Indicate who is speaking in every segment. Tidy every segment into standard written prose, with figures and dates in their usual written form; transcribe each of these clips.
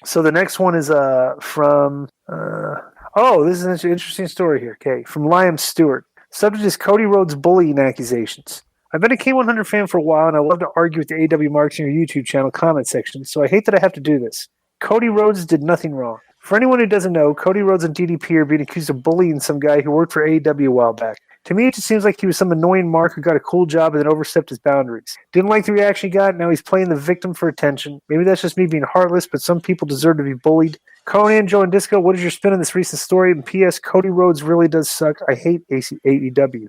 Speaker 1: So the next one is from this is an interesting story here. Okay, from Liam Stewart. Subject is Cody Rhodes bullying accusations. I've been a K100 fan for a while, and I love to argue with the AW marks in your YouTube channel comment section, so I hate that I have to do this. Cody Rhodes did nothing wrong. For anyone who doesn't know, Cody Rhodes and DDP are being accused of bullying some guy who worked for AEW a while back. To me, it just seems like he was some annoying mark who got a cool job and then overstepped his boundaries. Didn't like the reaction he got, now he's playing the victim for attention. Maybe that's just me being heartless, but some people deserve to be bullied. Conan, Joe, and Disco, what is your spin on this recent story? And P.S. Cody Rhodes really does suck. I hate AEW.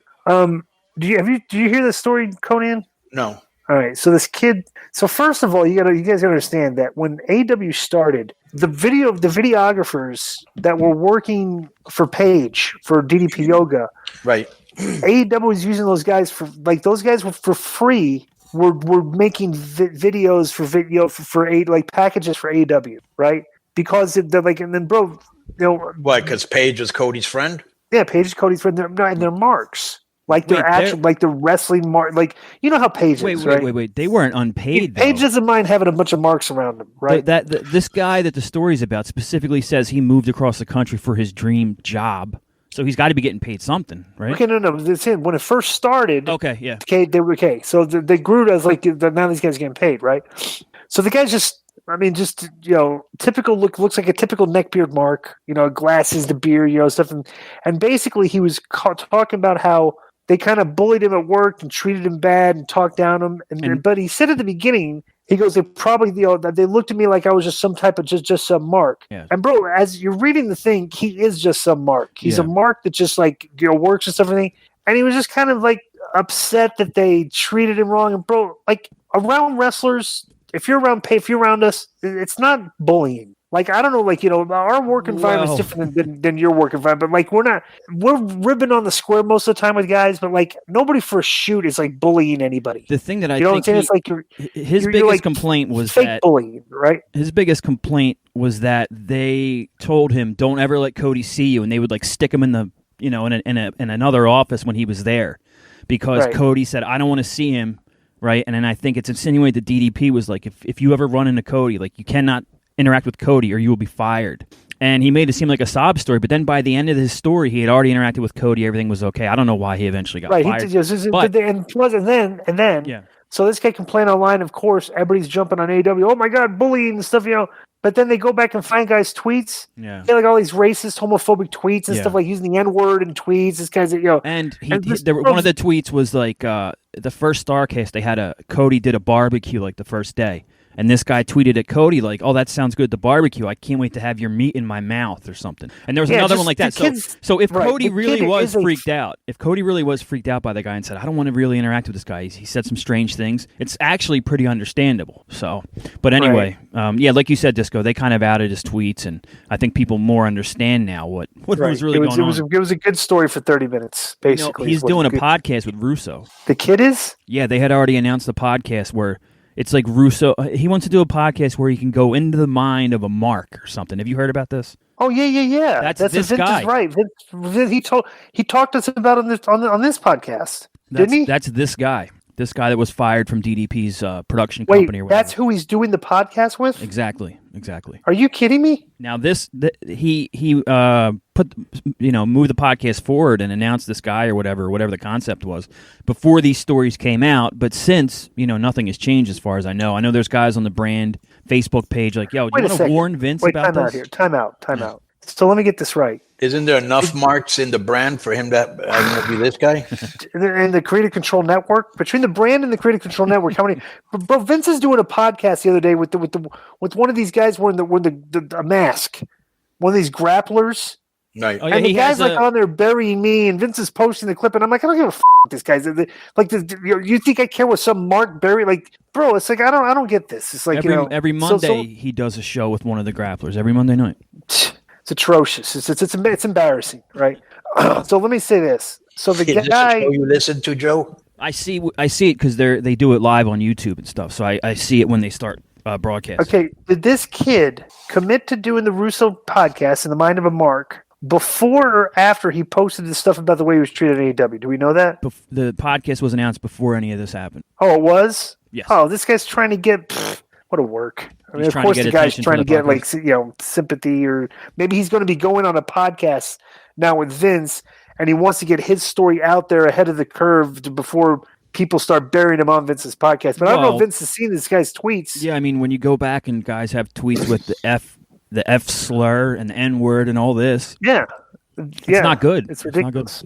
Speaker 1: Do you hear this story, Conan?
Speaker 2: No.
Speaker 1: All right, so this kid. So first of all, you guys gotta understand that when AEW started, the videographers that were working for Paige for DDP Yoga,
Speaker 2: right?
Speaker 1: AEW was using those guys for those guys were for free. Were making videos for video for packages for AEW, right? Because they're and then
Speaker 2: Why? Because Paige is Cody's friend.
Speaker 1: Yeah, Paige is Cody's friend, and they're marks. The wrestling mark, you know how Paige is, right?
Speaker 3: Wait. They weren't unpaid.
Speaker 1: Paige doesn't mind having a bunch of marks around him, right?
Speaker 3: This guy that the story's about specifically says he moved across the country for his dream job, so he's got to be getting paid something, right?
Speaker 1: Okay, no. It's him. When it first started,
Speaker 3: okay, yeah,
Speaker 1: okay, they were okay. So they grew as now these guys are getting paid, right? So the guy's typical looks like a typical neckbeard mark, glasses, the beard, stuff, and basically he was talking about how they kind of bullied him at work and treated him bad and talked down him. But he said at the beginning, he goes, they probably, they looked at me like I was just some type of just some mark.
Speaker 3: Yeah.
Speaker 1: And bro, as you're reading the thing, he is just some mark. He's a mark that just works and stuff, everything. And he was just kind of upset that they treated him wrong. And bro, around wrestlers, if you're around us, it's not bullying. I don't know, our work environment is different than your work environment. But we're ribbing on the square most of the time with guys, but nobody for a shoot is bullying anybody.
Speaker 3: The thing that I
Speaker 1: think
Speaker 3: his biggest complaint was
Speaker 1: fake bullying, right?
Speaker 3: His biggest complaint was that they told him, "Don't ever let Cody see you," and they would stick him in the in another office when he was there, because Cody said, "I don't want to see him." Right, and then I think it's insinuated that DDP was if you ever run into Cody, you cannot interact with Cody or you will be fired. And he made it seem like a sob story, but then by the end of his story, he had already interacted with Cody. Everything was okay. I don't know why he eventually got fired.
Speaker 1: And then, so this guy complained online. Of course, everybody's jumping on AEW. Oh my God, bullying and stuff, But then they go back and find guys' tweets.
Speaker 3: Yeah,
Speaker 1: they all these racist, homophobic tweets and stuff, using the N-word in tweets. This guy's,
Speaker 3: And one of the tweets was the first Starcast, they had Cody did a barbecue the first day. And this guy tweeted at Cody "Oh, that sounds good, the barbecue. I can't wait to have your meat in my mouth," or something. And there was another one like that. So if Cody really was freaked out, by the guy and said, "I don't want to really interact with this guy. He said some strange things," it's actually pretty understandable. So, but anyway, like you said, Disco, they kind of outed his tweets, and I think people more understand now what was really going on.
Speaker 1: It was a good story for 30 minutes, basically.
Speaker 3: He's doing a podcast with Russo.
Speaker 1: The kid is?
Speaker 3: Yeah, they had already announced the podcast where it's Russo. He wants to do a podcast where he can go into the mind of a mark or something. Have you heard about this?
Speaker 1: Oh yeah.
Speaker 3: That's this guy.
Speaker 1: Is right. He talked to us about on this podcast, didn't he?
Speaker 3: That's this guy. This guy that was fired from DDP's production company. Or whatever.
Speaker 1: That's who he's doing the podcast with?
Speaker 3: Exactly.
Speaker 1: Are you kidding me?
Speaker 3: Now he moved the podcast forward and announced this guy or whatever the concept was before these stories came out. But since nothing has changed as far as I know. I know there's guys on the brand Facebook page yo, do you want to warn Vince about this?
Speaker 1: Time out. So let me get this right.
Speaker 2: Isn't there enough marks in the brand for him to be this guy?
Speaker 1: In the Creative Control Network, between the brand and the Creative Control Network, how many? Bro, Vince is doing a podcast the other day with one of these guys wearing a mask, one of these grapplers.
Speaker 2: Right.
Speaker 3: Oh, yeah,
Speaker 1: and the guy's on there burying me, and Vince is posting the clip, and I'm I don't give a what this guy's you think I care what some Mark Berry bro? It's I don't get this. It's
Speaker 3: every Monday he does a show with one of the grapplers every Monday night.
Speaker 1: It's atrocious. It's embarrassing, right? So let me say this. So the
Speaker 2: guy. Is this a show you listen to, Joe?
Speaker 3: I see it because they do it live on YouTube and stuff. So I see it when they start broadcasting.
Speaker 1: Okay, did this kid commit to doing the Russo podcast in the mind of a mark before or after he posted the stuff about the way he was treated at AEW? Do we know that?
Speaker 3: The podcast was announced before any of this happened.
Speaker 1: Oh, it was?
Speaker 3: Yes.
Speaker 1: Oh, this guy's trying to get What a work. I mean,
Speaker 3: He's
Speaker 1: of
Speaker 3: trying to
Speaker 1: course
Speaker 3: get
Speaker 1: the guy's
Speaker 3: attention
Speaker 1: trying
Speaker 3: for
Speaker 1: to
Speaker 3: the
Speaker 1: get like, sympathy, or maybe he's going to be going on a podcast now with Vince and he wants to get his story out there ahead of the curve before people start burying him on Vince's podcast. But I don't know if Vince has seen this guy's tweets.
Speaker 3: Yeah, I mean, when you go back and guys have tweets with the F slur and the N word and all this.
Speaker 1: Yeah.
Speaker 3: It's not good.
Speaker 1: It's ridiculous.